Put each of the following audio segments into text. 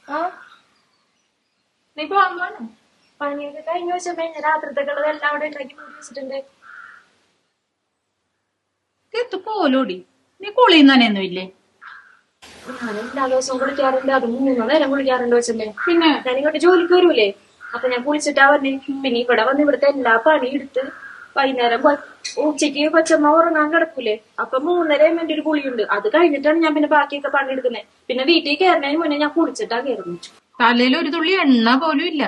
ആ നീ പോവാൻ പോണോ? പണിയൊക്കെ കഴിഞ്ഞ വെച്ചപ്പോ രാത്രിത്തേക്കുള്ളത് എല്ലാം അവിടെ ഉണ്ടാക്കി മൂടി വെച്ചിട്ടുണ്ട്. എത്തു പോലോടി, നീ കുളിയും തന്നെയൊന്നും ഇല്ലേ? ഞാൻ എല്ലാ ദിവസവും കുളിക്കാറുണ്ട്. അത് 3 നേരം കുളിക്കാറുണ്ട് വെച്ചല്ലേ. പിന്നെ ഞാൻ ഇങ്ങോട്ട് ജോലിക്ക് വരൂലേ, അപ്പൊ ഞാൻ കുളിച്ചിട്ടാ വന്നേ. പിന്നെ ഇവിടെ വന്ന് ഇവിടുത്തെ എല്ലാ പണി എടുത്ത് വൈകുന്നേരം ഉച്ചയ്ക്ക് കൊച്ചമ്മ ഉറങ്ങാൻ കിടക്കൂലേ, അപ്പൊ 3:30 എന്റെ ഒരു കുളിയുണ്ട്. അത് കഴിഞ്ഞിട്ടാണ് ഞാൻ പിന്നെ ബാക്കിയൊക്കെ പണി എടുക്കുന്നത്. പിന്നെ വീട്ടിൽ കയറുന്നതിന് മുന്നേ ഞാൻ കുളിച്ചിട്ടാ കയറുന്നു. തലയിൽ ഒരു തുള്ളി എണ്ണ പോലും ഇല്ല.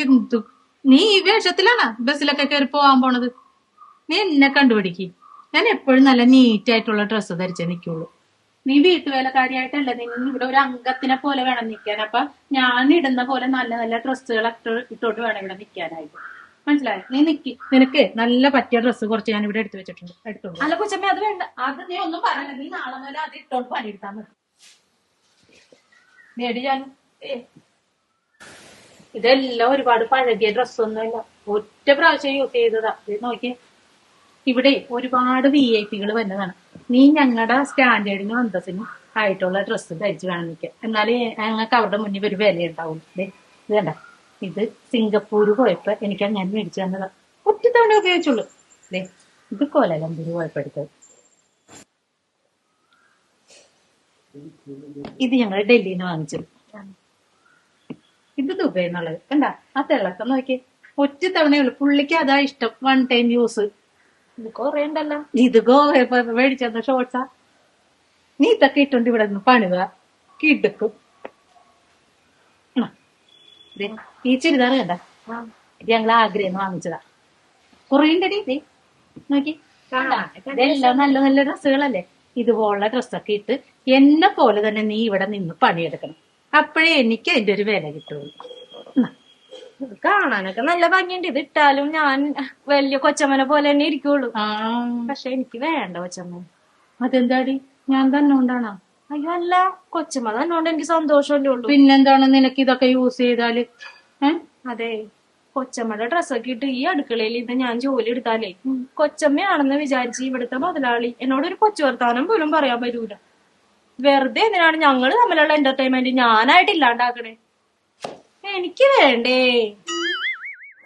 എന്തു നീ ഈ വേഷത്തിലാണോ ബസ്സിലൊക്കെ കയറി പോവാൻ പോണത്? നീ എന്നെ കണ്ടുപിടിക്ക്. ഞാൻ എപ്പോഴും നല്ല നീറ്റായിട്ടുള്ള ഡ്രസ്സ് ധരിച്ചേ നിക്കുള്ളൂ. നീ വീട്ടുവേലക്കാരിയായിട്ടല്ല, നീ ഇവിടെ ഒരു അംഗത്തിനെ പോലെ വേണം നിൽക്കാൻ. അപ്പൊ ഞാൻ ഇടുന്ന പോലെ നല്ല നല്ല ഡ്രസ്സുകൾ ഇട്ടോട്ട് വേണം ഇവിടെ നിൽക്കാനായിട്ട്. മനസ്സിലായോ? നീ നിക്ക്, നിനക്ക് നല്ല പറ്റിയ ഡ്രസ്സ് കുറച്ച് ഞാൻ ഇവിടെ എടുത്തു വെച്ചിട്ടുണ്ട്, എടുത്തോളൂ. അല്ല കൊച്ചമ്മ അത് വേണ്ട. അത് നീ ഒന്നും പറയണ്ട. നീ നാളെ മുതൽ അത് ഇട്ടോട്ട് പണിയെടുത്താൽ മതി. നേടി ഞാൻ ഇതെല്ലാം ഒരുപാട് പഴകിയ ഡ്രസ്സൊന്നുമില്ല, ഒറ്റ പ്രാവശ്യം യൂസ് ചെയ്തതാ. നോക്കി, ഇവിടെ ഒരുപാട് VIP വരുന്നതാണ്. നീ ഞങ്ങളുടെ സ്റ്റാൻഡേർഡിനും അന്തസ്സിനും ആയിട്ടുള്ള ഡ്രസ്സ് ധരിച്ചു വേണം നിൽക്കാൻ. എന്നാലേ ഞങ്ങൾക്ക് അവരുടെ മുന്നിൽ ഒരു വില ഉണ്ടാവുള്ളൂ. ഇത് കണ്ട, ഇത് സിംഗപ്പൂര് പോയപ്പോ എനിക്ക് ഞാൻ മേടിച്ചു തന്നതാ. ഒറ്റ തവണ ഉപയോഗിച്ചുള്ളൂ. ഇത് കോലാലംപൂര് പോയപ്പോ എടുത്തത്. ഇത് ഞങ്ങൾ ഡൽഹിയിൽ നിന്ന് വാങ്ങിച്ചത്. ഇത് ദുബൈ എന്നുള്ളത്. കണ്ട ആ തിളക്കം നോക്കി, ഒറ്റ തവണയുള്ളൂ. പുള്ളിക്ക് അതാ ഇഷ്ടം, 1 ടൈം യൂസ്. ഇത് കൊറേ ഉണ്ടല്ലോ. ഇത് ഗോവ മേടിച്ചെന്ന ഷോർട്സാ. നീ ഇതൊക്കെ ഇട്ടോണ്ട് ഇവിടെ നിന്ന് പണിത കിടക്കും. ഈ ചുരിദാർ കണ്ട, ഇത് ഞങ്ങൾ ആഗ്രഹം വാങ്ങിച്ചതാ. കുറേ ഉണ്ടടി. ഇത് നോക്കി, ഇതെല്ലാം നല്ല നല്ല ഡ്രസ്സുകളല്ലേ. ഇതുപോലുള്ള ഡ്രസ്സൊക്കെ ഇട്ട് എന്നെ പോലെ തന്നെ നീ ഇവിടെ നിന്ന് പണിയെടുക്കണം. അപ്പോഴേ എനിക്ക് അതിന്റെ ഒരു വില കിട്ടുള്ളൂ. കാണാനൊക്കെ നല്ല ഭംഗിയുണ്ട്. ഇത് ഇട്ടാലും ഞാൻ വലിയ കൊച്ചമ്മനെ പോലെ തന്നെ ഇരിക്കുള്ളൂ. പക്ഷെ എനിക്ക് വേണ്ട കൊച്ചമ്മ. അതെന്താടി, ഞാൻ തന്നെ ഉണ്ടാണോ? അയ്യോ അല്ല, കൊച്ചമ്മ തന്നോണ്ട് എനിക്ക് സന്തോഷമല്ലേ ഉള്ളൂ. പിന്നെന്താണ് നിനക്ക് ഇതൊക്കെ യൂസ് ചെയ്താല്? അതെ, കൊച്ചമ്മയുടെ ഡ്രസ്സൊക്കെ ഇട്ട് ഈ അടുക്കളയിൽ ഇത് ഞാൻ ജോലി എടുത്താലേ കൊച്ചമ്മയാണെന്ന് വിചാരിച്ച് ഇവിടുത്തെ മുതലാളി എന്നോട് ഒരു കൊച്ചു വർത്താനം പോലും പറയാൻ പറ്റൂല. വെറുതെ എന്തിനാണ് ഞങ്ങള് തമ്മിലുള്ള എന്റർടൈൻമെന്റ് ഞാനായിട്ട് ഇല്ലാണ്ടാക്കണേ? എനിക്ക് വേണ്ടേ.